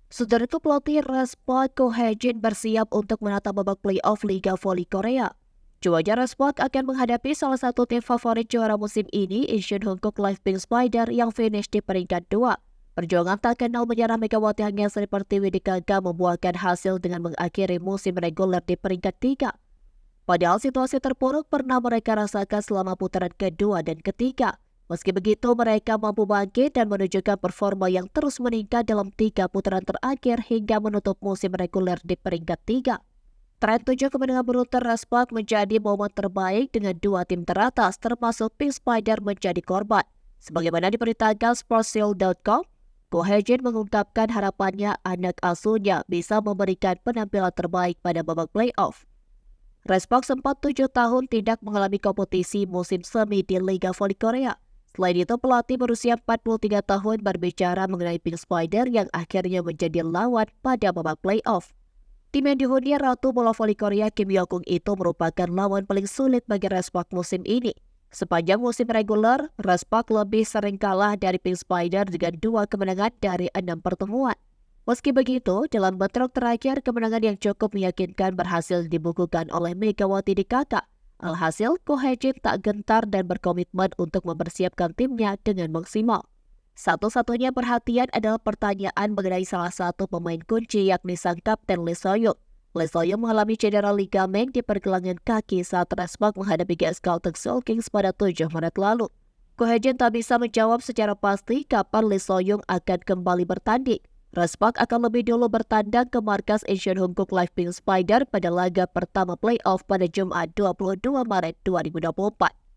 Saudara itu pelatih Respot Ko Hye-jin bersiap untuk menata babak playoff Liga Voli Korea. Cuaca Respot akan menghadapi salah satu tim favorit juara musim ini, Incheon Hongkok Live Pink Spider yang finish di peringkat 2. Perjuangan tak kenal menyerah Megawati Hangga Sri Pertiwi di Gaga membuahkan hasil dengan mengakhiri musim reguler di peringkat 3. Padahal situasi terpuruk pernah mereka rasakan selama putaran kedua dan ketiga. Meski begitu, mereka mampu bangkit dan menunjukkan performa yang terus meningkat dalam 3 putaran terakhir hingga menutup musim reguler di peringkat 3. Tren 7 kemenangan beruntun Respect menjadi momen terbaik dengan 2 tim teratas termasuk Pink Spider menjadi korban. Sebagaimana diberitakan Sportsil.com, Ko Hye-jin mengungkapkan harapannya anak asuhnya bisa memberikan penampilan terbaik pada babak playoff. Respect sempat 7 tahun tidak mengalami kompetisi musim semi di Liga Voli Korea. Selain itu, pelatih berusia 43 tahun berbicara mengenai Pink Spider yang akhirnya menjadi lawan pada babak playoff. Tim yang dihuni Ratu Bola Voli Korea Kim Yokung itu merupakan lawan paling sulit bagi Respect musim ini. Sepanjang musim reguler, Respect lebih sering kalah dari Pink Spider dengan 2 kemenangan dari 6 pertemuan. Meski begitu, dalam bentrok terakhir, kemenangan yang cukup meyakinkan berhasil dibukukan oleh Megawati di Kakak. Alhasil, Ko Hye-jin tak gentar dan berkomitmen untuk mempersiapkan timnya dengan maksimal. Satu-satunya perhatian adalah pertanyaan mengenai salah satu pemain kunci yakni sang kapten Lee So-young. Lee So-young mengalami cedera ligamen di pergelangan kaki saat Respect menghadapi GS Caltech Seoul Kings pada 7 Maret lalu. Ko Hye-jin tak bisa menjawab secara pasti kapan Lee So-young akan kembali bertanding. Respect akan lebih dulu bertandang ke markas Incheon Hongkok Live Pink Spider pada laga pertama playoff pada Jumat 22 Maret 2024.